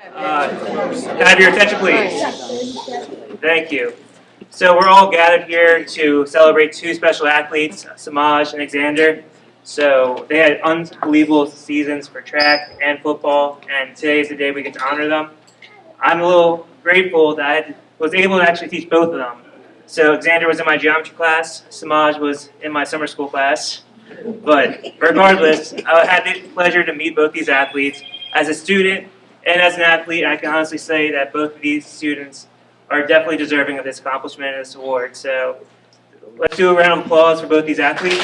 Have your attention, please. Thank you. So we're all gathered here to celebrate two special athletes, Samaj and Xander. So they had unbelievable seasons for track and football, and today is the day we get to honor them. I'm a little grateful that was able to actually teach both of them. So Xander was in my geometry class, Samaj was in my summer school class. But regardless, I had the pleasure to meet both these athletes. As a student and as an athlete, I can honestly say that both of these students are definitely deserving of this accomplishment and this award. So let's do a round of applause for both these athletes.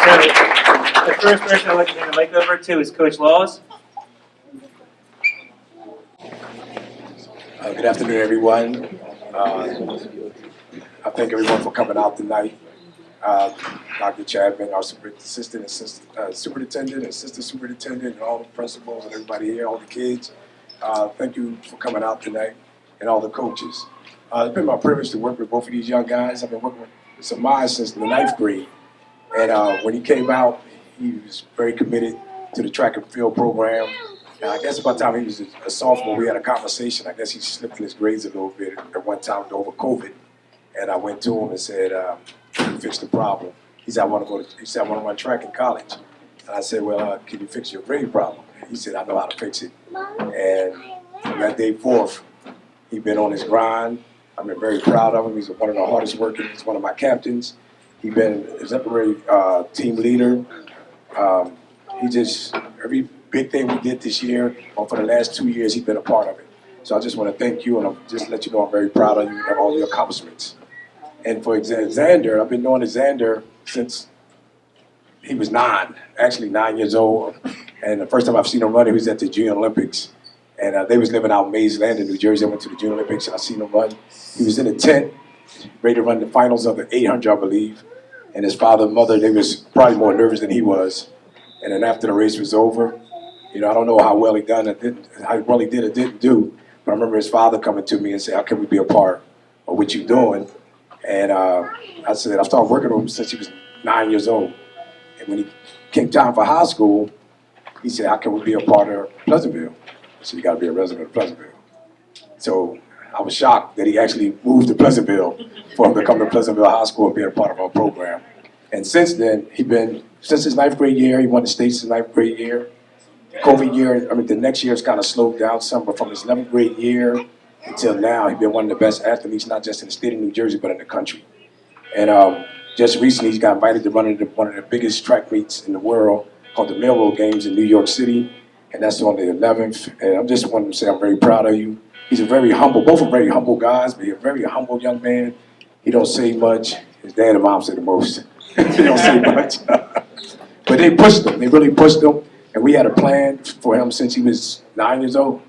So the first person I'd like to hand the mic over to is Coach Laws. Good afternoon, everyone. I thank everyone for coming out tonight. Dr. Chapman, our superintendent, assistant superintendent, and all the principals and everybody here, all the kids. Thank you for coming out tonight, and all the coaches. It's been my privilege to work with both of these young guys. I've been working with Samaj since the 9th grade, and when he came out, he was very committed to the track and field program. And I guess by the time he was a sophomore, we had a conversation. I guess he slipped in his grades a little bit at one time over COVID. And I went to him and said, can you fix the problem? He said, I want to run track in college. And I said, well, can you fix your grade problem? And he said, I know how to fix it. And from that day forth, he's been on his grind. I've been very proud of him. He's one of the hardest working. He's one of my captains. He's been an exemplary team leader. Every big thing we did this year, or for the last 2 years, he's been a part of it. So I just want to thank you, and I'll just let you know I'm very proud of you and all your accomplishments. And for Xander, I've been knowing Xander since he was 9 years old. And the first time I've seen him run, he was at the Junior Olympics. And they was living out in Mays Landing, New Jersey. I went to the Junior Olympics, and I seen him run. He was in a tent, ready to run the finals of the 800, I believe. And his father and mother, they was probably more nervous than he was. And then after the race was over, I don't know how well he did or didn't do. But I remember his father coming to me and saying, how can we be a part of what you're doing? And I said, I started working with him since he was 9 years old. And when he came time for high school, he said, how can we be a part of Pleasantville? I said, you got to be a resident of Pleasantville. So I was shocked that he actually moved to Pleasantville for him to come to Pleasantville High School and be a part of our program. And since then, since his 9th grade year, he won the states his 9th grade year. COVID year, the next year it's kind of slowed down some, but from his 11th grade year until now, he's been one of the best athletes, not just in the state of New Jersey, but in the country. And just recently, he got invited to run one of the biggest track meets in the world called the Railroad Games in New York City, and that's on the 11th. And I just wanted to say I'm very proud of you. He's both are very humble guys, but he's a very humble young man. He don't say much. His dad and mom say the most. He don't say much. But they pushed him. They really pushed him. And we had a plan for him since he was 9 years old.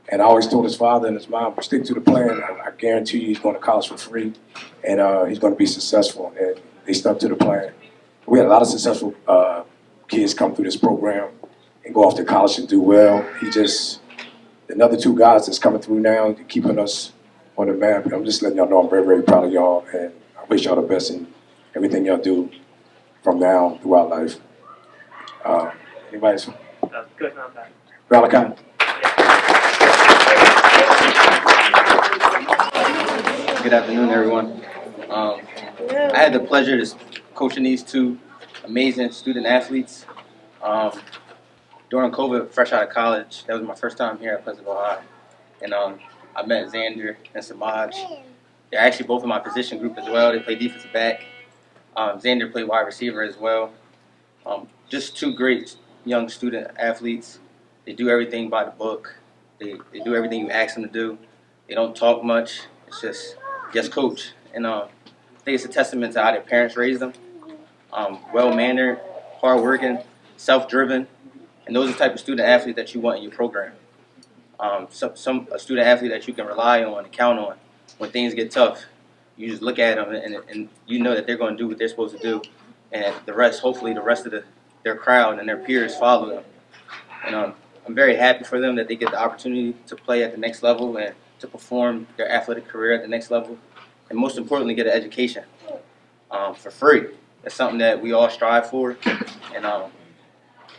And I always told his father and his mom, stick to the plan. I guarantee you he's going to college for free. And he's going to be successful. And they stuck to the plan. We had a lot of successful kids come through this program and go off to college and do well. Another 2 guys that's coming through now, keeping us on the map. I'm just letting y'all know I'm very, very proud of y'all. And I wish y'all the best in everything y'all do from now throughout life. Anybody else? Good, not bad. Malachi? Good afternoon, everyone. I had the pleasure of coaching these 2 amazing student athletes. During COVID, fresh out of college, that was my first time here at Pleasantville High. And I met Xander and Samaj. They're actually both in my position group as well. They play defensive back. Xander played wide receiver as well. Just 2 great young student athletes. They do everything by the book. They do everything you ask them to do. They don't talk much. It's just coach. And I think it's a testament to how their parents raised them. Well-mannered, hard-working, self-driven. And those are the type of student athlete that you want in your program. A student athlete that you can rely on and count on when things get tough. You just look at them and you know that they're going to do what they're supposed to do. And hopefully the rest of their crowd and their peers follow them. And I'm very happy for them that they get the opportunity to play at the next level and to perform their athletic career at the next level. And most importantly, get an education for free. That's something that we all strive for. And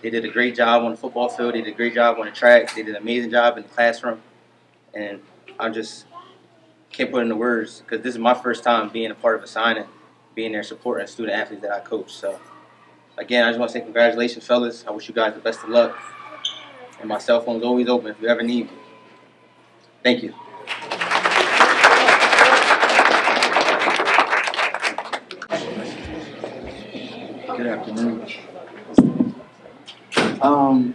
They did a great job on the football field. They did a great job on the track. They did an amazing job in the classroom. And I just can't put into words because this is my first time being a part of a signing, being there supporting student athletes that I coach. So, again, I just want to say congratulations, fellas. I wish you guys the best of luck. And my cell phone's always open if you ever need me. Thank you. Good afternoon. I'm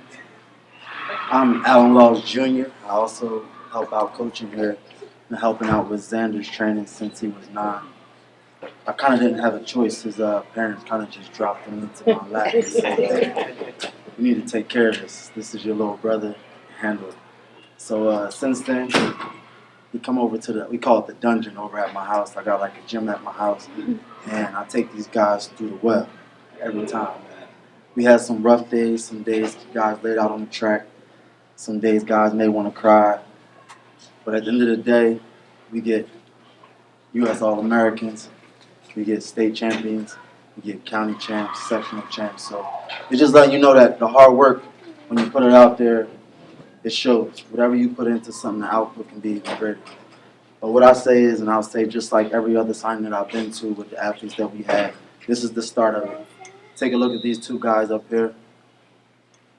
Alan Laws Jr. I also help out coaching here and helping out with Xander's training since he was 9. I kind of didn't have a choice. His parents kind of just dropped him into my lap and said, you need to take care of this. This is your little brother. Handle it. So since then, he come over to we call it the dungeon over at my house. I got like a gym at my house, and I take these guys through the well every time. We had some rough days. Some days guys laid out on the track. Some days guys may want to cry. But at the end of the day, we get U.S. All-Americans. We get state champions. We get county champs, sectional champs. So it just let you know that the hard work, when you put it out there, it shows. Whatever you put into something, the output can be even greater. But what I say is, and I'll say just like every other signing that I've been to with the athletes that we had, this is the start of it. Take a look at these 2 guys up here.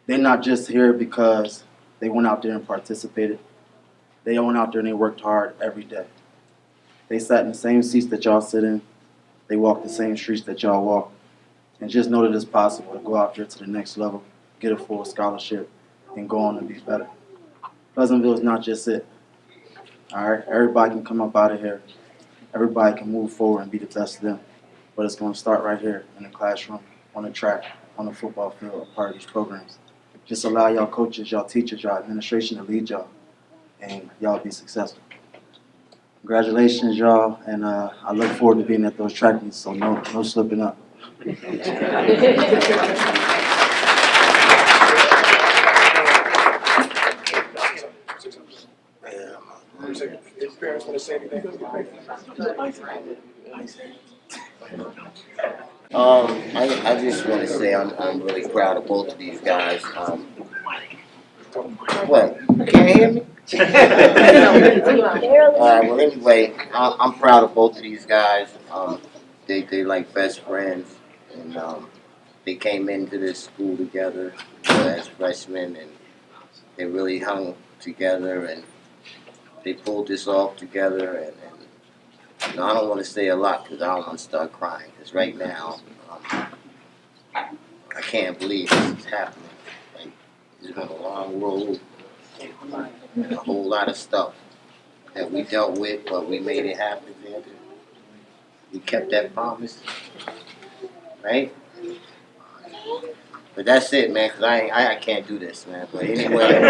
They're not just here because they went out there and participated. They went out there and they worked hard every day. They sat in the same seats that y'all sit in. They walked the same streets that y'all walk. And just know that it's possible to go out there to the next level, get a full scholarship, and go on and be better. Pleasantville is not just it. All right? Everybody can come up out of here. Everybody can move forward and be the best of them. But it's going to start right here in the classroom, on the track, on the football field, a part of these programs. Just allow y'all coaches, y'all teachers, y'all administration to lead y'all, and y'all be successful. Congratulations, y'all, and I look forward to being at those track meets, so no slipping up. I just want to say I'm really proud of both of these guys. What? You can't hear me? Well, anyway, I'm proud of both of these guys. They like best friends, and they came into this school together as freshmen, and they really hung together, and they pulled this off together. And you know, I don't want to say a lot because I don't want to start crying. Because right now, I can't believe this is happening. Like, it's been a long road and a whole lot of stuff that we dealt with, but we made it happen, man. We kept that promise, right? But that's it, man, because I can't do this, man. But anyway,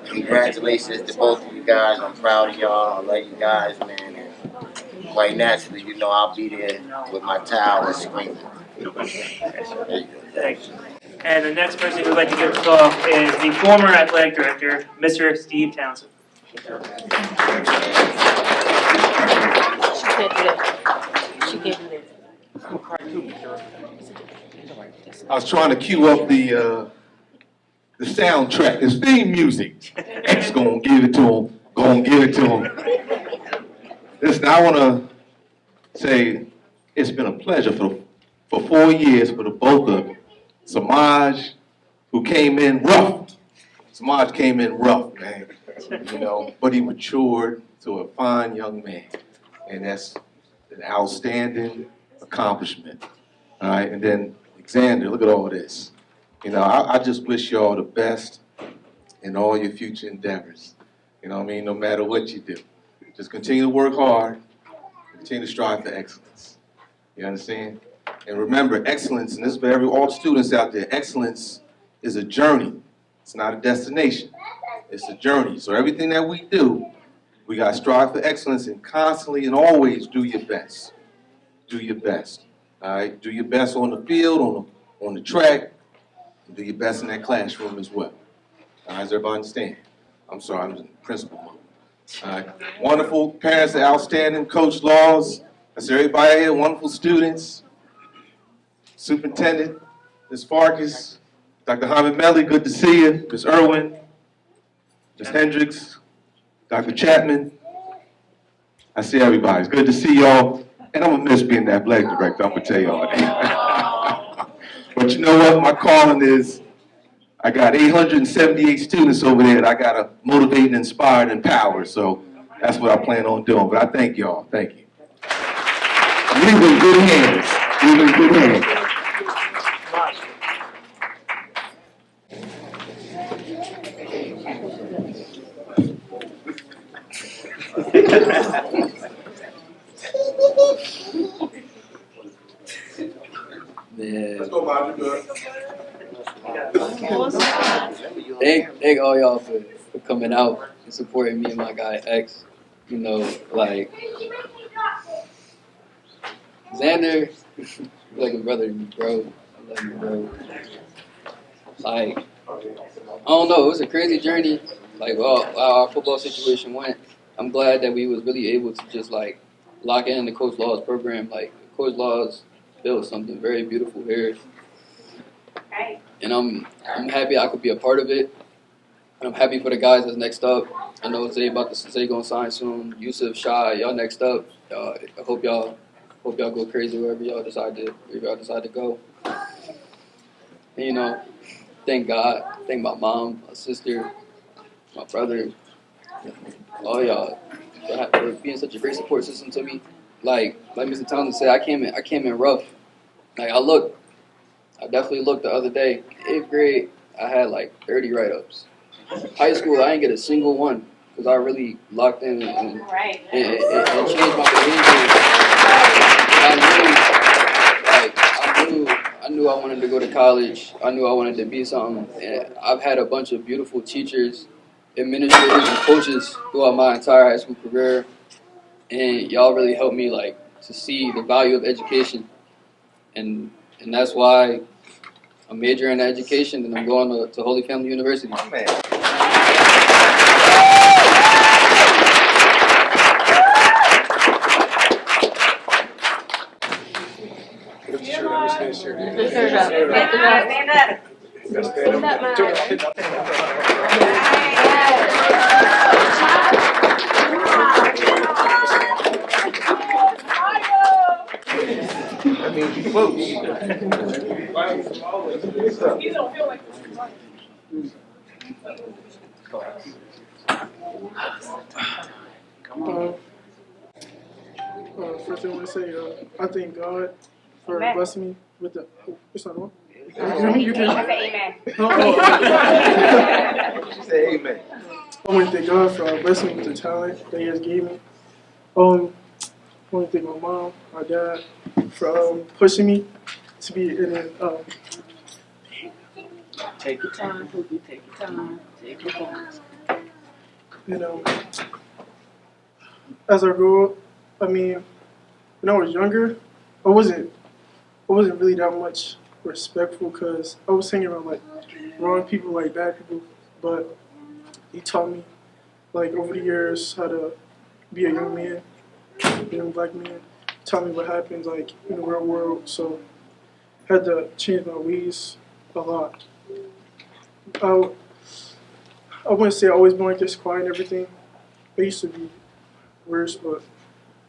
congratulations to both of you guys. I'm proud of y'all. I love you guys, man. And quite naturally, you know, I'll be there with my towel and screaming. Thanks. And the next person who would like to give us off is the former athletic director, Mr. Steve Townsend. She can't do that. She can't do that. I was trying to cue up the soundtrack, the theme music. X gonna give it to him. Gonna give it to him. Listen, I want to say it's been a pleasure for 4 years for the both of Samaj, who came in rough. Samaj came in rough, man. You know, but he matured to a fine young man, and that's an outstanding accomplishment. All right, and then Xander, look at all this. You know, I just wish you all the best in all your future endeavors. You know what I mean? No matter what you do. Just continue to work hard, continue to strive for excellence. You understand? And remember, excellence, and this is for all students out there, excellence is a journey. It's not a destination. It's a journey. So everything that we do, we got to strive for excellence and constantly and always do your best. Do your best. All right? Do your best on the field, on the track, and do your best in that classroom as well. All right, does everybody understand? I'm sorry, I'm in principal mode. All right. Wonderful parents, outstanding Coach Laws. That's everybody here, wonderful students. Superintendent, Ms. Farkas, Dr. Hamid Melly, good to see you. Ms. Irwin, Ms. Hendricks, Dr. Chapman. I see everybody. It's good to see y'all. And I'm gonna miss being the athletic director, I'm gonna tell y'all that. But you know what? My calling is, I got 878 students over there that I gotta motivate and inspire and empower. So that's what I plan on doing. But I thank y'all. Thank you. Leave in good hands. Leave in good hands. Man, Let's go, Bob. You good? thank all y'all for coming out and supporting me and my guy X. You know, like Xander, you're like a brother to me, bro. I love you, bro. Like, I don't know, it was a crazy journey. Like, well, how our football situation went. I'm glad that we was really able to just like lock in the Coach Law's program. Like, Coach Law's built something very beautiful here, and I'm happy I could be a part of it. And I'm happy for the guys that's next up. I know Zay gonna sign soon. Yusuf, Shy, y'all next up. I hope y'all go crazy wherever y'all decide to go. And, you know, thank God, thank my mom, my sister, my brother, all y'all for being such a great support system to me. Like Mr. Townsend said, I came in rough. Like I definitely looked the other day. 8th grade, I had like 30 write-ups. High school, I didn't get a single one because I really locked in and changed my behavior. I knew I wanted to go to college. I knew I wanted to be something. And I've had a bunch of beautiful teachers, administrators, and coaches throughout my entire high school career, and y'all really helped me like to see the value of education, and that's why I'm majoring in education and I'm going to Holy Family University. First thing I want to say, I thank God for blessing me with the. It's not on. You can. Amen. She said amen. I want to thank God for blessing me with the talent that He has gave me. I want to thank my mom, my dad, for pushing me to be in it. Take your time, Pookie. Take your time. Take your time. You know, as I grew up, I mean, when I was younger, I wasn't really that much respectful because I was hanging around like wrong people, like bad people. But He taught me, like over the years, how to be a young man, a young black man. Taught me what happens like in the real world. So I had to change my ways a lot. I wouldn't say I always been like this, quiet and everything. I used to be worse, but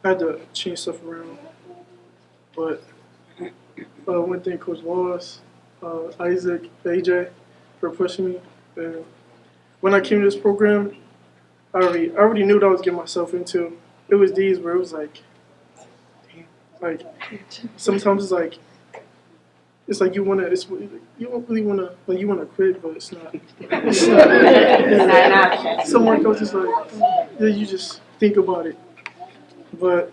I had to change stuff around. But one thing Coach Wallace, Isaac, AJ for pushing me. And when I came to this program, I already knew what I was getting myself into. It was days where it was like, damn, like sometimes it's like you don't really wanna like you wanna quit, but it's not. It's not an option. Some workouts is like you just think about it, but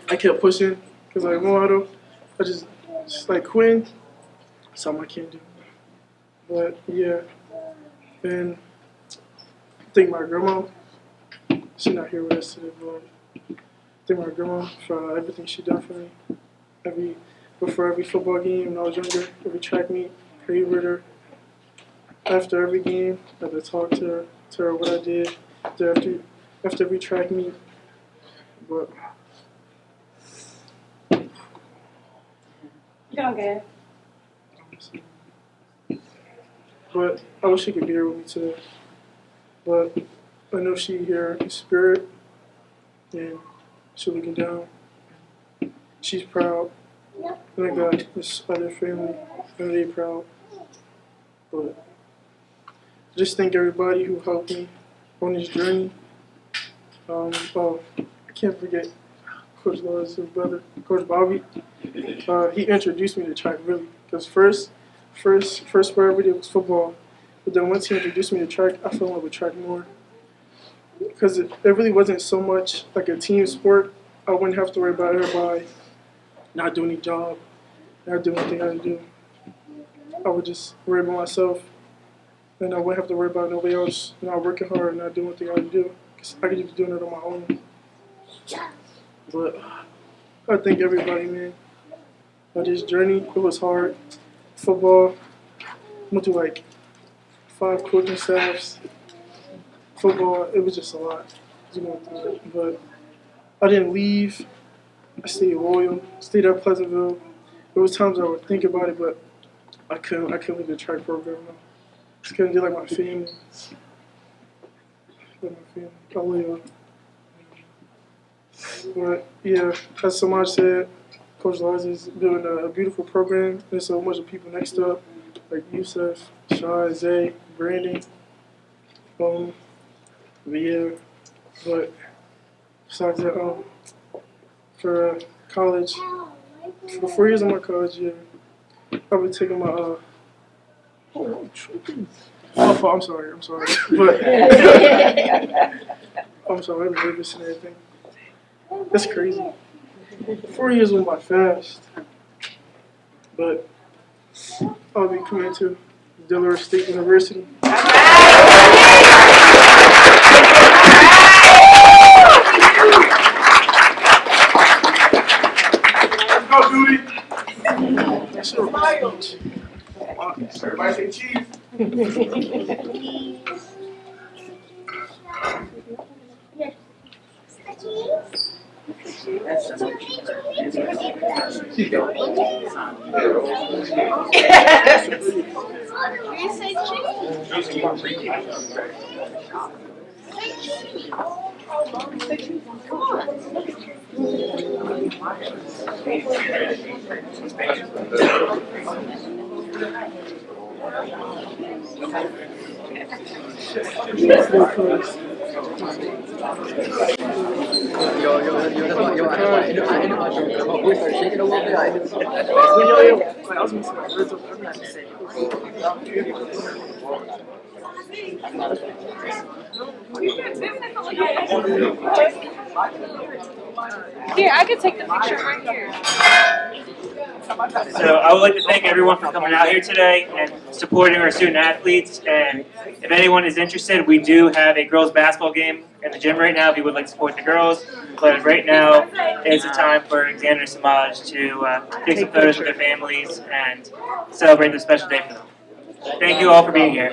I kept pushing because like Moado, I just like quitting, something I can't do. But yeah, and I thank my grandma. She's not here with us today, but I thank my grandma for everything she done for me. Before every football game when I was younger, every track meet, prayed with her. After every game, I had to talk to her what I did after every track meet. But You doing good. but I wish she could be here with me today. But I know she here in spirit, and she's looking down. She's proud, and I got this other family, and they proud. But just thank everybody who helped me on this journey. I can't forget Coach Law's brother, Coach Bobby. He introduced me to track really, because first sport every day was football, but then once he introduced me to track, I fell in love with track more, because it really wasn't so much like a team sport. I wouldn't have to worry about everybody not doing their job, not doing what they had to do. I would just worry about myself, and I wouldn't have to worry about nobody else not working hard and not doing what they had to do, because I could just be doing it on my own. But I thank everybody, man. On this journey, it was hard. Football, went through like 5 coaching staffs. Football, it was just a lot. But I didn't leave. I stayed loyal. Stayed at Pleasantville. There was times I would think about it, but I couldn't leave the track program. I just couldn't do like my family. I live. But yeah, as Samaj said, Coach Lars is doing a beautiful program. There's so much of people next up, like Yusuf, Shah, Zay, Brandon. But yeah, but besides that, for college, for 4 years of my college year, I've been taking my I'm sorry. But I'm sorry, I'm nervous and everything. That's crazy. 4 years went by fast. But I'll be coming to Delaware State University. Let's go, Duty. Everybody say cheese. Here, I can take the picture right here. So I would like to thank everyone for coming out here today and supporting our student athletes. And if anyone is interested, we do have a girls basketball game in the gym right now if you would like to support the girls. But right now is the time for Xander and Samaj to take some photos with their families and celebrate this special day for them. Thank you all for being here.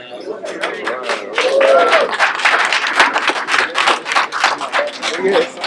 Yes.